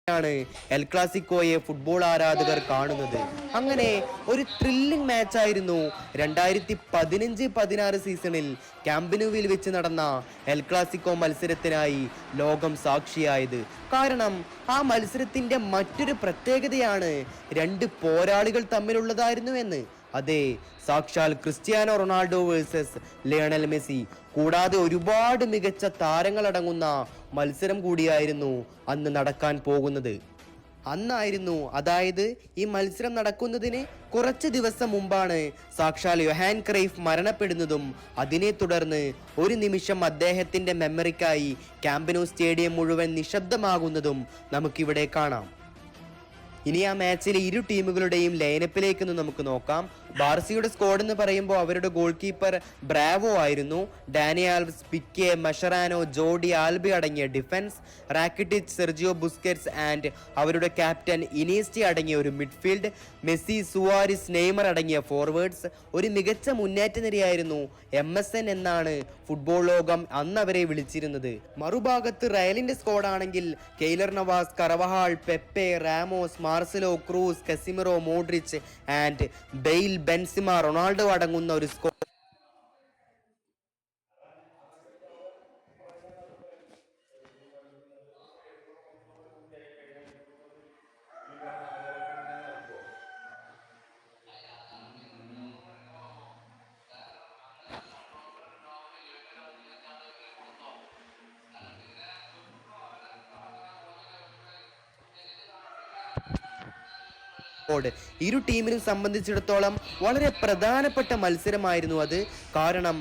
ാണ് L ക്ലാസിക്കോയെ football ആരാധകർ കാണുന്നത്. അങ്ങനെ ഒരു ത്രില്ലിംഗ് മാച്ചായിരുന്നു 2015-16 സീസണിൽ ക്യാമ്പിനുവിൽ വെച്ച് നടന്ന എൽ ക്ലാസിക്കോ മത്സരത്തിനായി ലോകം സാക്ഷിയായത്. കാരണം ആ മത്സരത്തിന്റെ മറ്റൊരു പ്രത്യേകതയാണ് രണ്ട് പോരാളികൾ തമ്മിലുള്ളതായിരുന്നു എന്ന്. അതെ, സാക്ഷാൽ Cristiano Ronaldo versus Lionel Messi. കൂടാതെ ഒരുപാട് മികച്ച താരങ്ങളടങ്ങുന്ന മത്സരം കൂടിയായിരുന്നു അന്ന് നടക്കാൻ പോകുന്നത്. അന്നായിരുന്നു, അതായത് ഈ മത്സരം നടക്കുന്നതിന് കുറച്ച് ദിവസം മുമ്പാണ് സാക്ഷാൽ യോഹാൻ ക്രൈഫ് മരണപ്പെടുന്നതും അതിനെ തുടർന്ന് ഒരു നിമിഷം അദ്ദേഹത്തിന്റെ മെമ്മറിക്കായി ക്യാമ്പ് നൂ സ്റ്റേഡിയം മുഴുവൻ നിശബ്ദമാകുന്നതും നമുക്കിവിടെ കാണാം. ഇനി ആ മാച്ചിലെ ഇരു ടീമുകളുടെയും ലൈനപ്പിലേക്ക് നമുക്ക് നോക്കാം. ബാർസിയുടെ സ്ക്വാഡ് എന്ന് പറയുമ്പോൾ അവരുടെ ഗോൾ കീപ്പർ ബ്രാവോ ആയിരുന്നു. ഡാനി ആൽവ്സ്, പിക്കെ, മഷറാനോ, ജോഡി ആൽബി അടങ്ങിയ defence, Rakitic, Sergio Busquets and അവരുടെ ക്യാപ്റ്റൻ ഇനീസ്റ്റി അടങ്ങിയ ഒരു മിഡ്ഫീൽഡ്, മെസ്സി, സുവാരിസ്, നെയ്മർ അടങ്ങിയ ഫോർവേഡ്സ്. ഒരു മികച്ച മുന്നേറ്റ നിരയായിരുന്നു MSN എന്നാണ് ഫുട്ബോൾ ലോകം അന്ന് അവരെ വിളിച്ചിരുന്നത്. മറുഭാഗത്ത് റയലിന്റെ സ്ക്വാഡ് ആണെങ്കിൽ Keylor Navas, Carvajal, Pepe, Ramos, Marcelo, Kroos, Casemiro, Modric and Bale, Benzema, Ronaldo അടങ്ങുന്ന ഒരു സ്ക്വാഡ്. ഇരു ടീമിനും സംബന്ധിച്ചിടത്തോളം വളരെ പ്രധാനപ്പെട്ട മത്സരമായിരുന്നു അത്. കാരണം